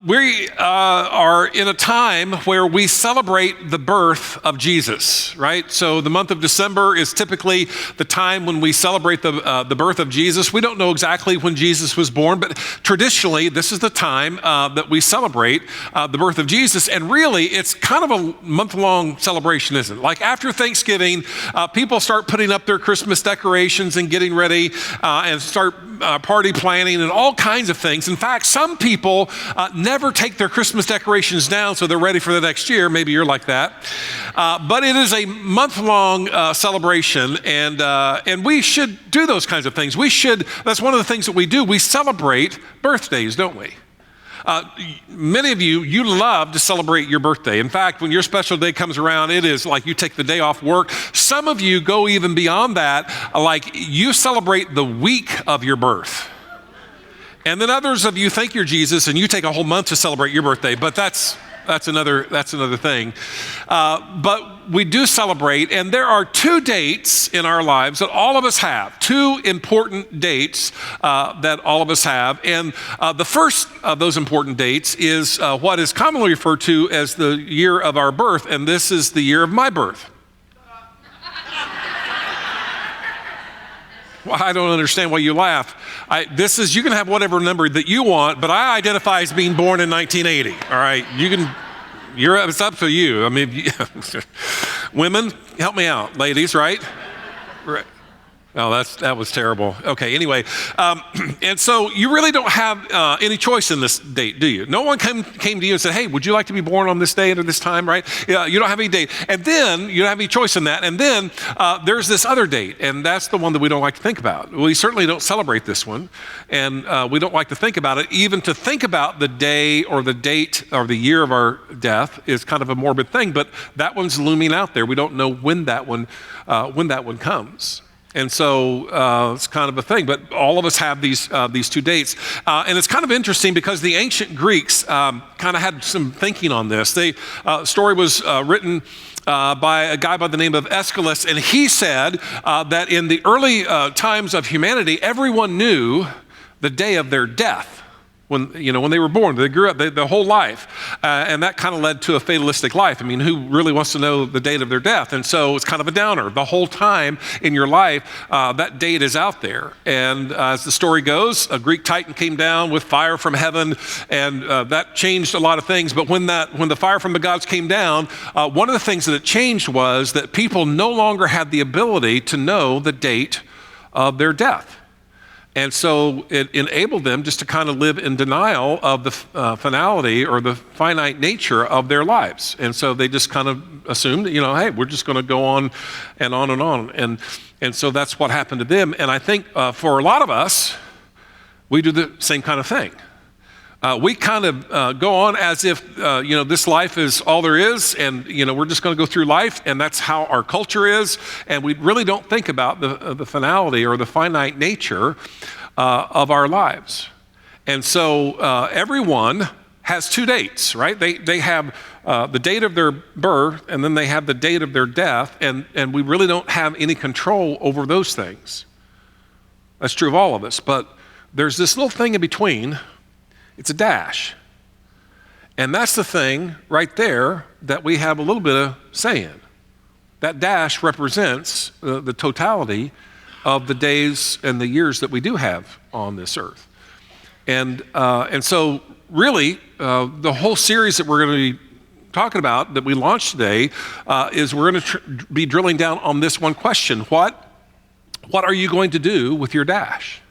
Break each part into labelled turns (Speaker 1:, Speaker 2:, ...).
Speaker 1: We are in a time where we celebrate the birth of Jesus, right? So the month of December is typically the time when we celebrate the birth of Jesus. We don't know exactly when Jesus was born, but traditionally this is the time that we celebrate the birth of Jesus. And really, it's kind of a month-long celebration, isn't it? Like after Thanksgiving, people start putting up their Christmas decorations and getting ready and start party planning and all kinds of things. In fact, some people never take their Christmas decorations down so they're ready for the next year. Maybe you're like that. But it is a month-long celebration, and we should do those kinds of things. That's one of the things that we do. We celebrate birthdays, don't we? Many of you love to celebrate your birthday. In fact, when your special day comes around, it is like you take the day off work. Some of you go even beyond that, like you celebrate the week of your birth. And then others of you think you're Jesus and you take a whole month to celebrate your birthday, but that's another thing. But we do celebrate, and there are two dates in our lives that all of us have, two important dates that all of us have. And the first of those important dates is what is commonly referred to as the year of our birth, and this is the year of my birth. Well, I don't understand why you laugh. You can have whatever number that you want, but I identify as being born in 1980. All right, it's up to you. I mean, women, help me out, ladies, right? Right. Oh, that was terrible. Okay, anyway, and so you really don't have any choice in this date, do you? No one came to you and said, hey, would you like to be born on this day and at this time, right? Yeah, you don't have any date. And then you don't have any choice in that. And then there's this other date, and that's the one that we don't like to think about. We certainly don't celebrate this one, and we don't like to think about it. Even to think about the day or the date or the year of our death is kind of a morbid thing, but that one's looming out there. We don't know when that one comes. And so it's kind of a thing, but all of us have these two dates. And it's kind of interesting because the ancient Greeks kind of had some thinking on this. The story was written by a guy by the name of Aeschylus, and he said that in the early times of humanity, everyone knew the day of their death. When they were born, they grew up their whole life. And that kind of led to a fatalistic life. I mean, who really wants to know the date of their death? And so it's kind of a downer. The whole time in your life, that date is out there. And as the story goes, a Greek titan came down with fire from heaven, and that changed a lot of things. But when the fire from the gods came down, one of the things that it changed was that people no longer had the ability to know the date of their death. And so it enabled them just to kind of live in denial of the finality or the finite nature of their lives. And so they just kind of assumed, hey, we're just going to go on and on and on. And so that's what happened to them. And I think for a lot of us, we do the same kind of thing. We kind of go on as if, this life is all there is, and, we're just going to go through life, and that's how our culture is, and we really don't think about the finality or the finite nature of our lives. And so everyone has two dates, right? They have the date of their birth, and then they have the date of their death, and we really don't have any control over those things. That's true of all of us, but there's this little thing in between. It's a dash. And that's the thing right there that we have a little bit of say in. That dash represents the totality of the days and the years that we do have on this earth. And so really, the whole series that we're going to be talking about that we launched today is we're going to be drilling down on this one question. What are you going to do with your dash?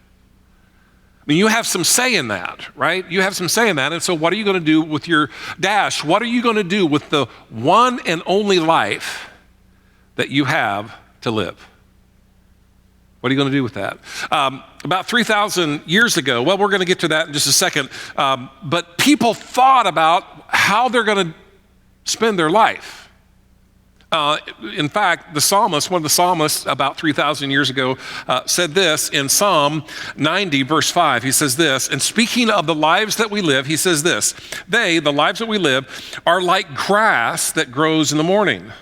Speaker 1: I mean, you have some say in that, right? You have some say in that. And so what are you going to do with your dash? What are you going to do with the one and only life that you have to live? What are you going to do with that? About 3,000 years ago, well, we're going to get to that in just a second, but people thought about how they're going to spend their life. In fact, one of the psalmists about 3,000 years ago said this in Psalm 90, verse 5. He says this, and speaking of the lives that we live, he says this, the lives that we live, are like grass that grows in the morning.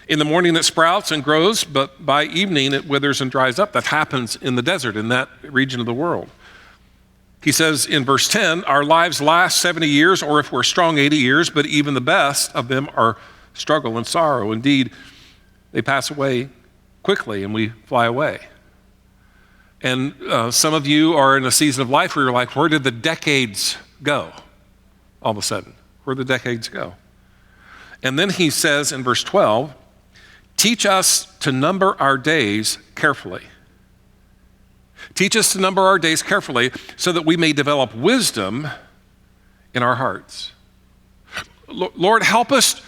Speaker 1: In the morning it sprouts and grows, but by evening it withers and dries up. That happens in the desert, in that region of the world. He says in verse 10, our lives last 70 years, or if we're strong, 80 years, but even the best of them are struggle and sorrow. Indeed, they pass away quickly and we fly away. And some of you are in a season of life where you're like, where did the decades go? All of a sudden, where did the decades go? And then he says in verse 12, teach us to number our days carefully. Teach us to number our days carefully so that we may develop wisdom in our hearts. Lord, help us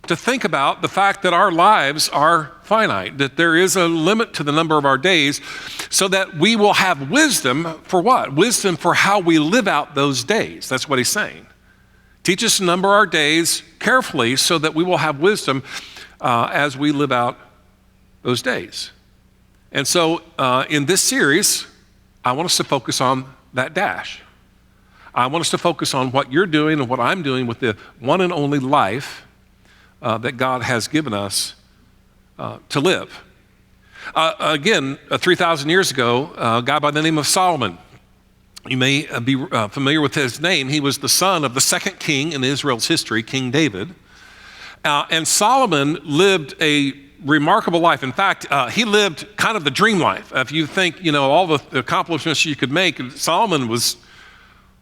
Speaker 1: to think about the fact that our lives are finite, that there is a limit to the number of our days, so that we will have wisdom for what? Wisdom for how we live out those days. That's what he's saying. Teach us to number our days carefully so that we will have wisdom as we live out those days. And so in this series, I want us to focus on that dash. I want us to focus on what you're doing and what I'm doing with the one and only life that God has given us to live. Again, 3,000 years ago, a guy by the name of Solomon, you may be familiar with his name. He was the son of the second king in Israel's history, King David. And Solomon lived a remarkable life. In fact, he lived kind of the dream life. If you think, all the accomplishments you could make, Solomon was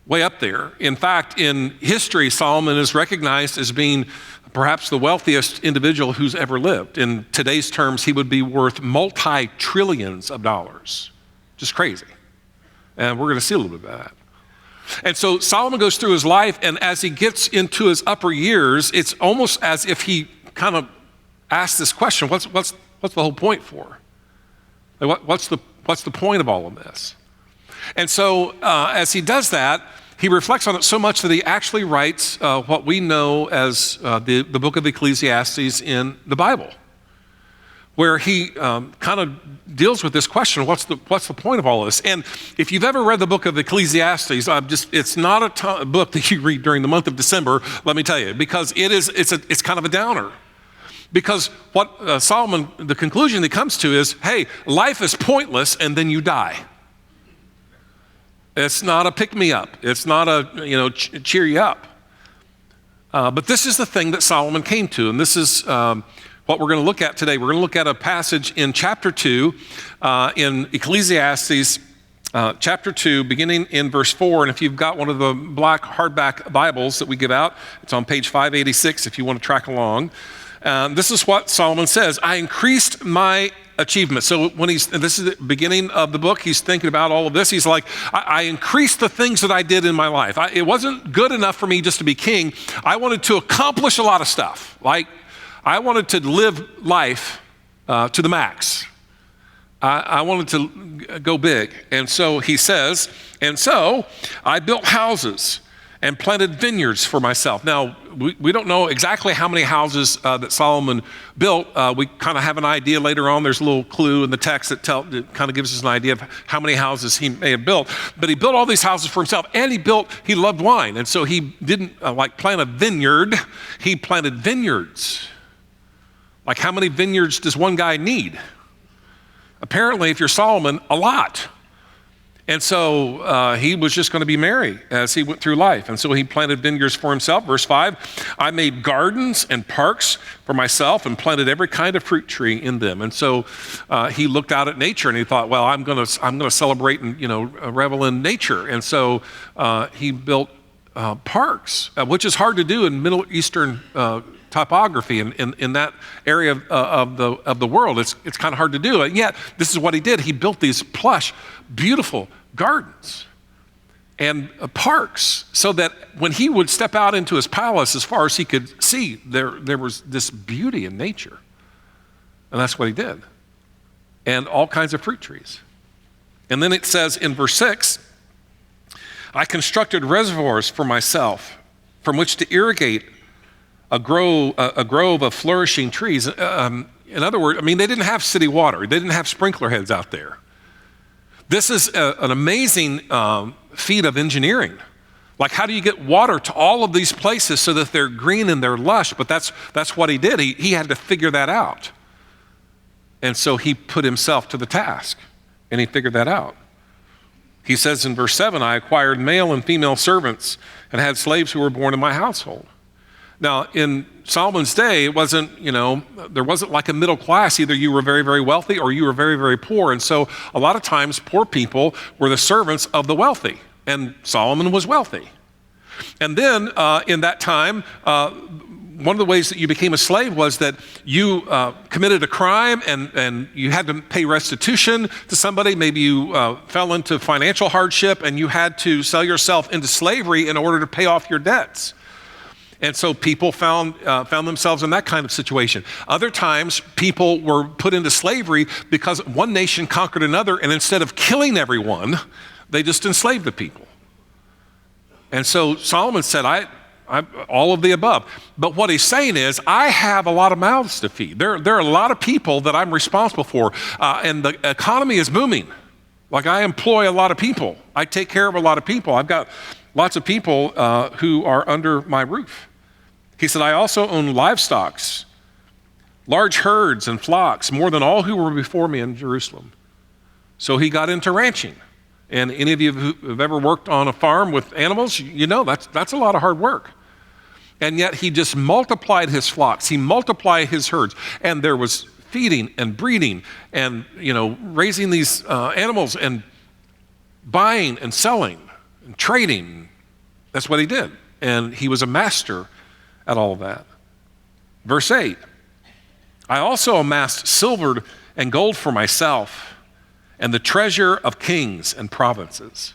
Speaker 1: way up there. In fact, in history, Solomon is recognized as being perhaps the wealthiest individual who's ever lived. In today's terms, he would be worth multi-trillions of dollars. Just crazy. And we're going to see a little bit of that. And so Solomon goes through his life, and as he gets into his upper years, it's almost as if he kind of asks this question, what's the whole point for? Like, what's the point of all of this? And so as he does that, he reflects on it so much that he actually writes what we know as the book of Ecclesiastes in the Bible, where he kind of deals with this question, what's the point of all of this? And if you've ever read the book of Ecclesiastes, it's not a book that you read during the month of December, let me tell you, because it's kind of a downer. Because what Solomon, the conclusion he comes to is, hey, life is pointless and then you die. It's not a pick-me-up. It's not a, cheer you up. But this is the thing that Solomon came to, and this is what we're going to look at today. We're going to look at a passage in chapter 2 in Ecclesiastes chapter 2, beginning in verse 4. And if you've got one of the black hardback Bibles that we give out, it's on page 586 if you want to track along. This is what Solomon says, I increased my achievement. So this is the beginning of the book, he's thinking about all of this. He's like, I increased the things that I did in my life. It wasn't good enough for me just to be king. I wanted to accomplish a lot of stuff. Like, I wanted to live life to the max. I wanted to go big. And so he says, and so I built houses and planted vineyards for myself. Now, we don't know exactly how many houses that Solomon built. We kind of have an idea later on. There's a little clue in the text that kind of gives us an idea of how many houses he may have built. But he built all these houses for himself, and he loved wine. And so he didn't plant a vineyard, he planted vineyards. Like, how many vineyards does one guy need? Apparently, if you're Solomon, a lot. And so he was just going to be merry as he went through life. And so he planted vineyards for himself. Verse 5, I made gardens and parks for myself and planted every kind of fruit tree in them. And so he looked out at nature and he thought, well, I'm going to celebrate and revel in nature. And so he built parks, which is hard to do in Middle Eastern topography in that area of the world. It's kind of hard to do. And yet, this is what he did. He built these plush, beautiful gardens and parks so that when he would step out into his palace, as far as he could see, there was this beauty in nature. And that's what he did. And all kinds of fruit trees. And then it says in verse 6, I constructed reservoirs for myself from which to irrigate a grove of flourishing trees. In other words, they didn't have city water. They didn't have sprinkler heads out there. This is an amazing feat of engineering. Like, how do you get water to all of these places so that they're green and they're lush? But that's what he did. He had to figure that out. And so he put himself to the task, and he figured that out. He says in verse 7, I acquired male and female servants and had slaves who were born in my household. Now, in Solomon's day, it wasn't, there wasn't like a middle class. Either you were very, very wealthy or you were very, very poor. And so a lot of times poor people were the servants of the wealthy, and Solomon was wealthy. And then in that time, one of the ways that you became a slave was that you committed a crime and you had to pay restitution to somebody. Maybe you fell into financial hardship and you had to sell yourself into slavery in order to pay off your debts. And so people found themselves in that kind of situation. Other times, people were put into slavery because one nation conquered another, and instead of killing everyone, they just enslaved the people. And so Solomon said, I all of the above. But what he's saying is, I have a lot of mouths to feed. There are a lot of people that I'm responsible for, and the economy is booming. Like, I employ a lot of people. I take care of a lot of people. I've got lots of people who are under my roof. He said, I also own livestock, large herds and flocks, more than all who were before me in Jerusalem. So he got into ranching. And any of you who have ever worked on a farm with animals, you know that's a lot of hard work. And yet he just multiplied his flocks. He multiplied his herds. And there was feeding and breeding and, raising these animals and buying and selling and trading. That's what he did. And he was a master at all of that. Verse 8, I also amassed silver and gold for myself and the treasure of kings and provinces.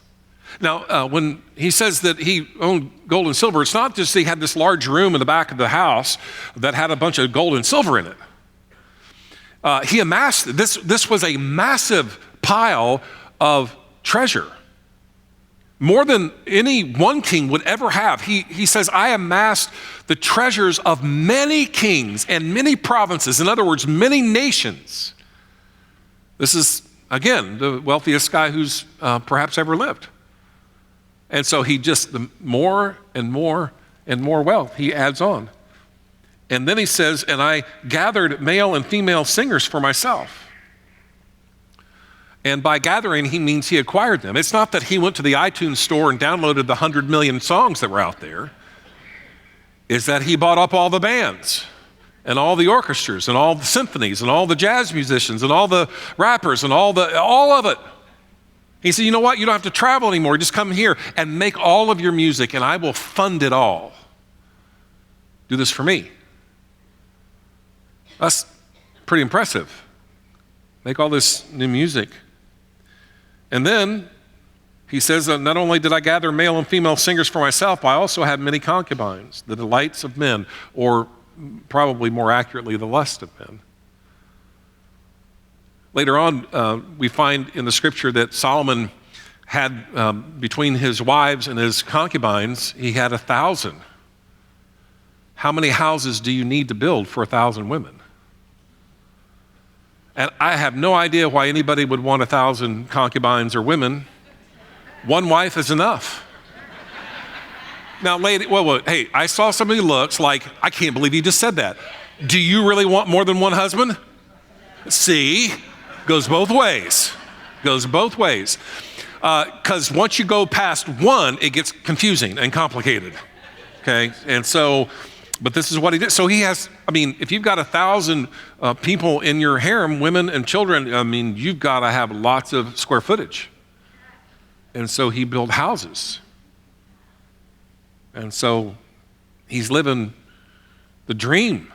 Speaker 1: Now, when he says that he owned gold and silver, it's not just he had this large room in the back of the house that had a bunch of gold and silver in it. He amassed, this was a massive pile of treasure. More than any one king would ever have. He says, I amassed the treasures of many kings and many provinces. In other words, many nations. This is, again, the wealthiest guy who's perhaps ever lived. And so he just, the more and more and more wealth he adds on. And then he says, and I gathered male and female singers for myself. And by gathering, he means he acquired them. It's not that he went to the iTunes store and downloaded the 100 million songs that were out there. It's that he bought up all the bands and all the orchestras and all the symphonies and all the jazz musicians and all the rappers and all of it. He said, you know what? You don't have to travel anymore. Just come here and make all of your music and I will fund it all. Do this for me. That's pretty impressive. Make all this new music. And then he says that not only did I gather male and female singers for myself, I also had many concubines, the delights of men, or probably more accurately, the lust of men. Later on, we find in the scripture that Solomon had, between his wives and his concubines, he had 1,000. How many houses do you need to build for 1,000 women? And I have no idea why anybody would want 1,000 concubines or women. One wife is enough. Now, lady, hey, I saw somebody looks like, I can't believe you just said that. Do you really want more than one husband? See? Goes both ways. Goes both ways. Because once you go past one, it gets confusing and complicated. Okay? And so, but this is what he did. So he has, if you've got 1,000 people in your harem, women and children, you've got to have lots of square footage. And so he built houses. And so he's living the dream.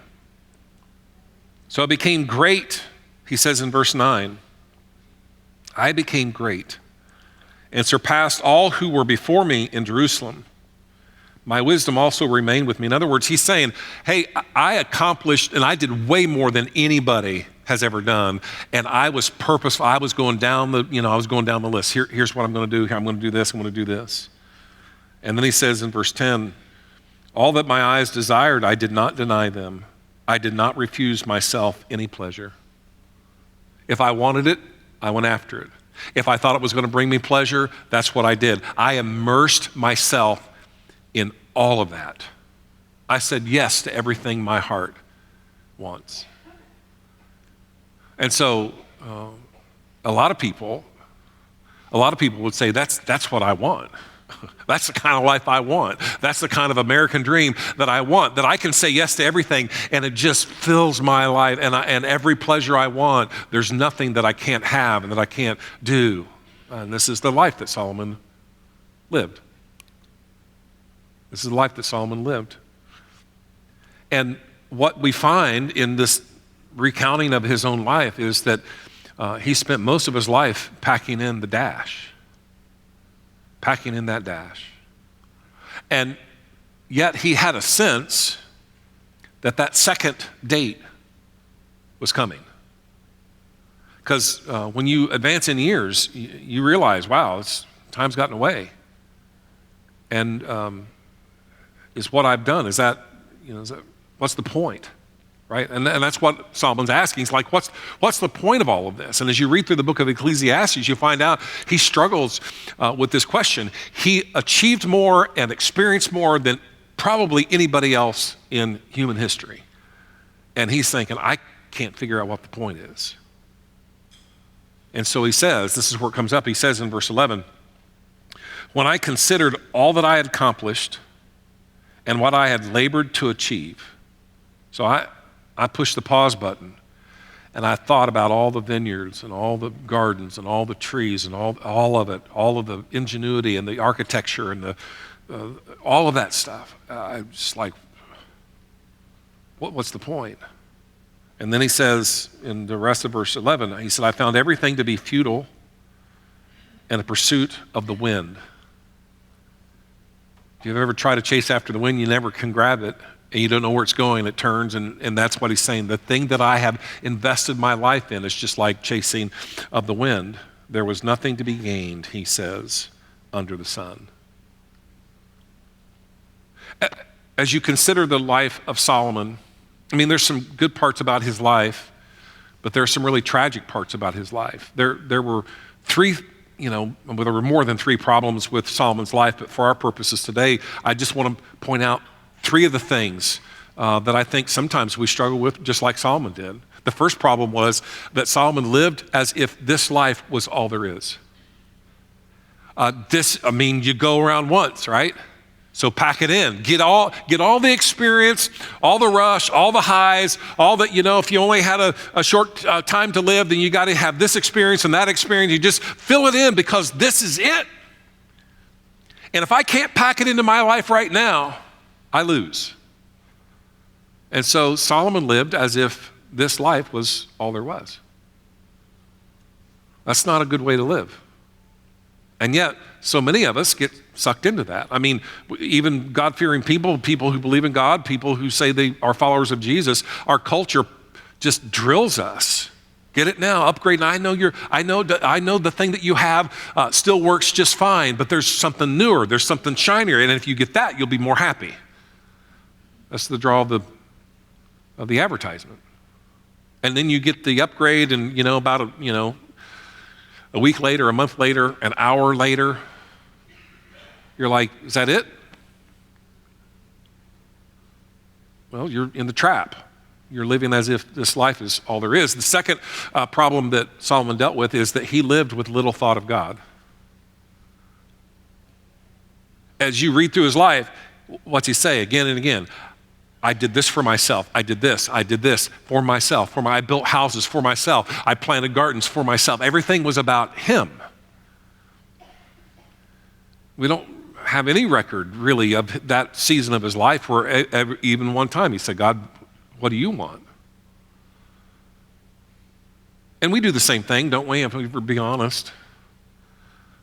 Speaker 1: So I became great. He says in verse 9, I became great and surpassed all who were before me in Jerusalem. My wisdom also remained with me. In other words, he's saying, hey, I accomplished, and I did way more than anybody has ever done. And I was purposeful. I was going down the list. Here's what I'm going to do. I'm going to do this. I'm going to do this. And then he says in verse 10, all that my eyes desired, I did not deny them. I did not refuse myself any pleasure. If I wanted it, I went after it. If I thought it was going to bring me pleasure, that's what I did. I immersed myself in all of that. I said yes to everything my heart wants. And so a lot of people A lot of people would say, that's what I want. That's the kind of life I want. That's the kind of American dream that I want, that I can say yes to everything and it just fills my life and every pleasure I want. There's nothing that I can't have and that I can't do. And this is the life that Solomon lived. This is the life that Solomon lived. And what we find in this recounting of his own life is that he spent most of his life packing in the dash. Packing in that dash. And yet he had a sense that that second date was coming. Because when you advance in years, you realize, wow, time's gotten away. And is what I've done, what's the point? Right? And that's what Solomon's asking. He's like, what's the point of all of this? And as you read through the book of Ecclesiastes, you find out he struggles with this question. He achieved more and experienced more than probably anybody else in human history. And he's thinking, I can't figure out what the point is. And so he says, this is where it comes up, he says in verse 11, when I considered all that I had accomplished and what I had labored to achieve, so I pushed the pause button and I thought about all the vineyards and all the gardens and all the trees and all of it, all of the ingenuity and the architecture and all of that stuff. I was just like, what's the point? And then he says in the rest of verse 11, he said, I found everything to be futile and a pursuit of the wind. If you've ever tried to chase after the wind, you never can grab it. And you don't know where it's going, it turns, and that's what he's saying. The thing that I have invested my life in is just like chasing of the wind. There was nothing to be gained, he says, under the sun. As you consider the life of Solomon, I mean, there's some good parts about his life, but there are some really tragic parts about his life. There were there were more than three problems with Solomon's life, but for our purposes today, I just want to point out three of the things that I think sometimes we struggle with, just like Solomon did. The first problem was that Solomon lived as if this life was all there is. You go around once, right? So pack it in. Get all the experience, all the rush, all the highs, all that, if you only had a short time to live, then you got to have this experience and that experience. You just fill it in because this is it. And if I can't pack it into my life right now, I lose. And so Solomon lived as if this life was all there was. That's not a good way to live. And yet, so many of us get sucked into that. I mean, even God-fearing people who believe in God, people who say they are followers of Jesus, our culture just drills us. Get it now, upgrade. And I know the thing that you have still works just fine, but there's something newer, there's something shinier, and if you get that, you'll be more happy. That's the draw of the advertisement. And then you get the upgrade, and about a week later, a month later, an hour later, you're like, is that it? Well, you're in the trap. You're living as if this life is all there is. The second problem that Solomon dealt with is that he lived with little thought of God. As you read through his life, what's he say again and again? I did this for myself. I did this for myself. I built houses for myself. I planted gardens for myself. Everything was about him. We don't have any record really of that season of his life where even one time he said, God, what do you want? And we do the same thing, don't we, if we be honest?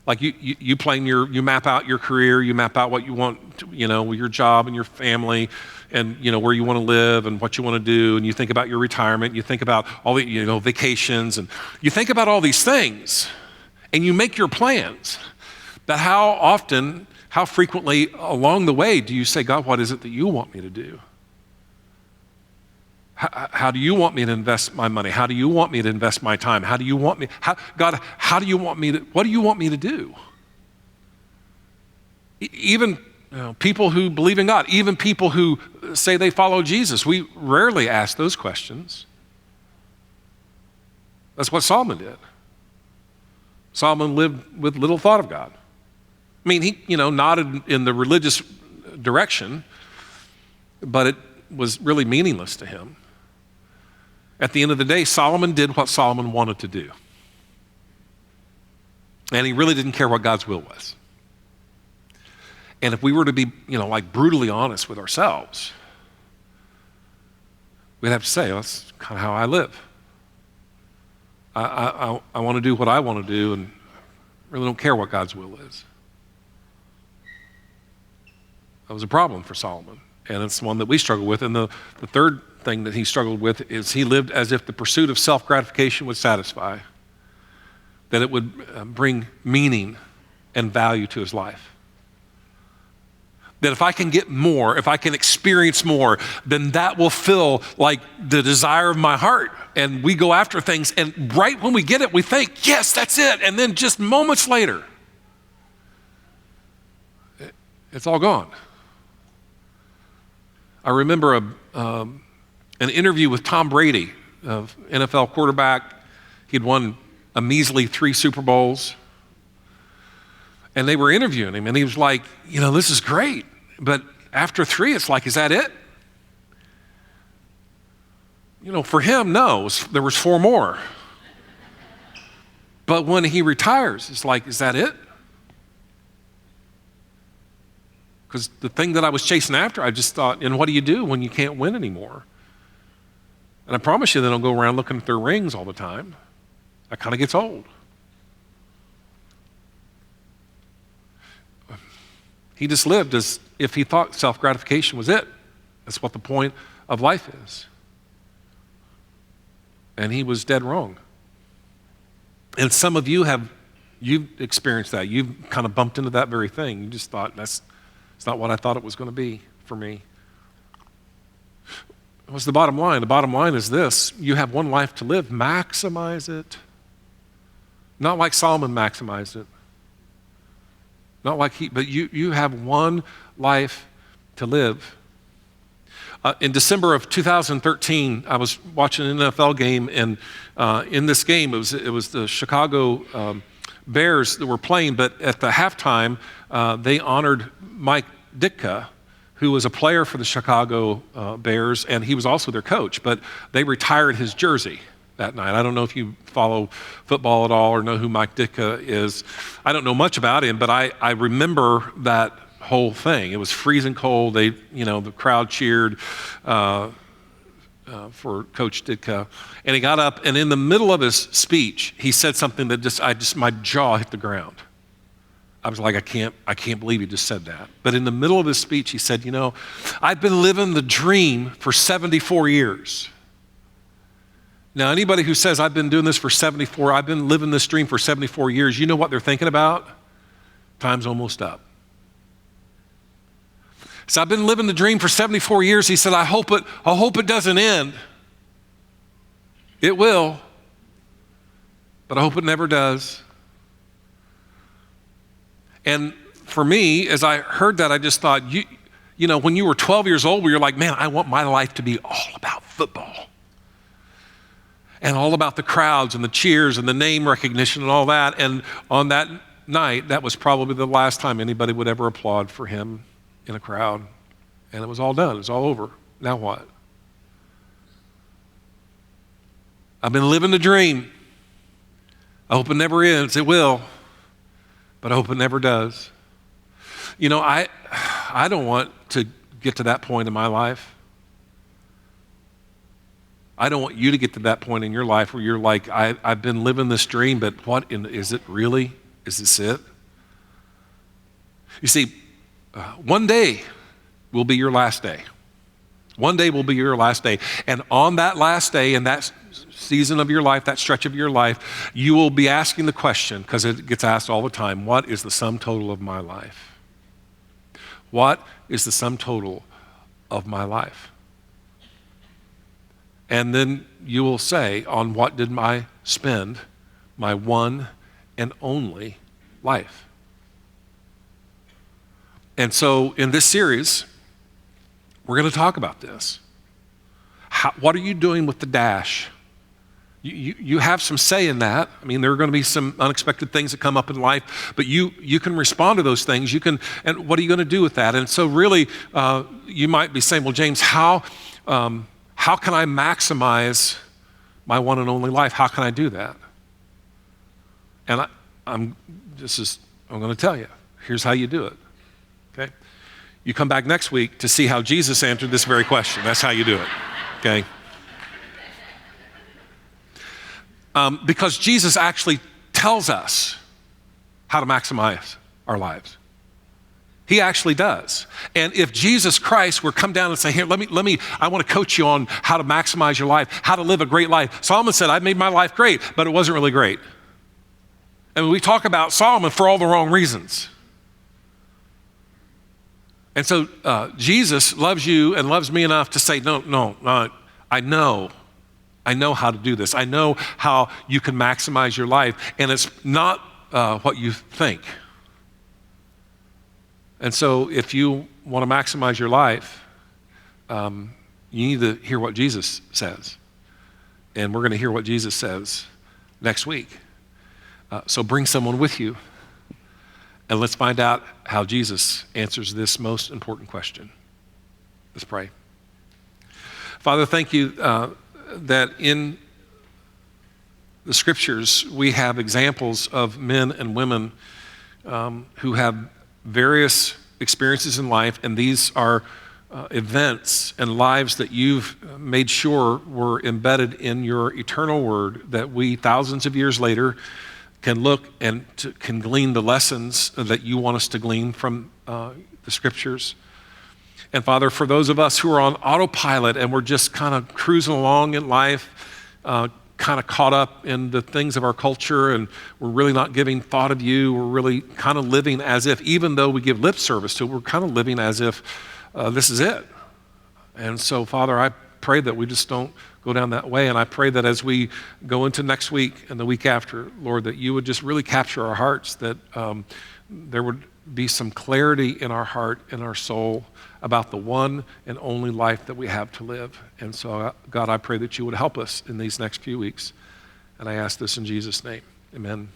Speaker 1: Like you map out your career, you map out what you want, your job and your family and, where you want to live and what you want to do. And you think about your retirement, you think about all the, vacations, and you think about all these things and you make your plans. But how frequently along the way do you say, God, what is it that you want me to do? How do you want me to invest my money? How do you want me to invest my time? How do you want me, God, what do you want me to do? Even people who believe in God, even people who say they follow Jesus, we rarely ask those questions. That's what Solomon did. Solomon lived with little thought of God. I mean, he, nodded in the religious direction, but it was really meaningless to him. At the end of the day, Solomon did what Solomon wanted to do. And he really didn't care what God's will was. And if we were to be, brutally honest with ourselves, we'd have to say, that's kind of how I live. I want to do what I want to do and really don't care what God's will is. That was a problem for Solomon, and it's one that we struggle with. And the third thing that he struggled with is he lived as if the pursuit of self-gratification would satisfy, that it would bring meaning and value to his life. That if I can get more, if I can experience more, then that will fill like the desire of my heart. And we go after things, and right when we get it, we think, yes, that's it. And then just moments later, it's all gone. I remember an interview with Tom Brady, NFL quarterback. He'd won a measly 3 Super Bowls. And they were interviewing him, and he was like, this is great. But after 3, it's like, is that it? For him, no, there was 4 more. But when he retires, it's like, is that it? Because the thing that I was chasing after, I just thought, and what do you do when you can't win anymore? And I promise you they don't go around looking at their rings all the time. That kind of gets old. He just lived as if he thought self-gratification was it. That's what the point of life is. And he was dead wrong. And some of you've experienced that. You've kind of bumped into that very thing. You just thought, it's not what I thought it was going to be for me. What's the bottom line? The bottom line is this: you have one life to live. Maximize it. Not like Solomon maximized it. Not like but you have one life to live. In December of 2013, I was watching an NFL game, and in this game, it was the Chicago Bears that were playing, but at the halftime, they honored Mike Ditka, who was a player for the Chicago Bears, and he was also their coach, but they retired his jersey that night. I don't know if you follow football at all or know who Mike Ditka is. I don't know much about him, but I remember that whole thing. It was freezing cold. The crowd cheered for Coach Ditka, and he got up, and in the middle of his speech, he said something that my jaw hit the ground. I was like, I can't believe he just said that. But in the middle of his speech, he said, I've been living the dream for 74 years. Now, anybody who says, I've been living this dream for 74 years, you know what they're thinking about? Time's almost up. So I've been living the dream for 74 years. He said, I hope it doesn't end. It will, but I hope it never does. And for me, as I heard that, I just thought, when you were 12 years old, where you're like, man, I want my life to be all about football. And all about the crowds and the cheers and the name recognition and all that. And on that night, that was probably the last time anybody would ever applaud for him in a crowd. And it was all done. It was all over. Now what? I've been living the dream. I hope it never ends. It will. But I hope it never does. I don't want to get to that point in my life. I don't want you to get to that point in your life where you're like, I've been living this dream, but is it really? Is this it? You see, one day will be your last day. One day will be your last day. And on that last day, in that season of your life, that stretch of your life, you will be asking the question, because it gets asked all the time, what is the sum total of my life? What is the sum total of my life? And then you will say, on what did I spend my one and only life? And so in this series, we're going to talk about this. What are you doing with the dash You have some say in that. I mean, there are going to be some unexpected things that come up in life, but you can respond to those things. And what are you going to do with that? And so really, you might be saying, well, James, how can I maximize my one and only life? How can I do that? And I'm going to tell you, here's how you do it, okay? You come back next week to see how Jesus answered this very question. That's how you do it, okay? Because Jesus actually tells us how to maximize our lives. He actually does. And if Jesus Christ were come down and say, here, I want to coach you on how to maximize your life, how to live a great life. Solomon said, I made my life great, but it wasn't really great. And we talk about Solomon for all the wrong reasons. And so Jesus loves you and loves me enough to say, no, I know how to do this. I know how you can maximize your life, and it's not what you think. And so if you want to maximize your life, you need to hear what Jesus says. And we're going to hear what Jesus says next week. So bring someone with you, and let's find out how Jesus answers this most important question. Let's pray. Father, thank you that in the scriptures we have examples of men and women who have various experiences in life, and these are events and lives that you've made sure were embedded in your eternal word, that we thousands of years later can look and can glean the lessons that you want us to glean from the scriptures. And Father, for those of us who are on autopilot and we're just kind of cruising along in life, kind of caught up in the things of our culture, and we're really not giving thought of you, we're really kind of living as if, even though we give lip service to it, we're kind of living as if this is it. And so, Father, I pray that we just don't go down that way, and I pray that as we go into next week and the week after, Lord, that you would just really capture our hearts, that there would be some clarity in our heart and our soul about the one and only life that we have to live. And so, God, I pray that you would help us in these next few weeks. And I ask this in Jesus' name. Amen.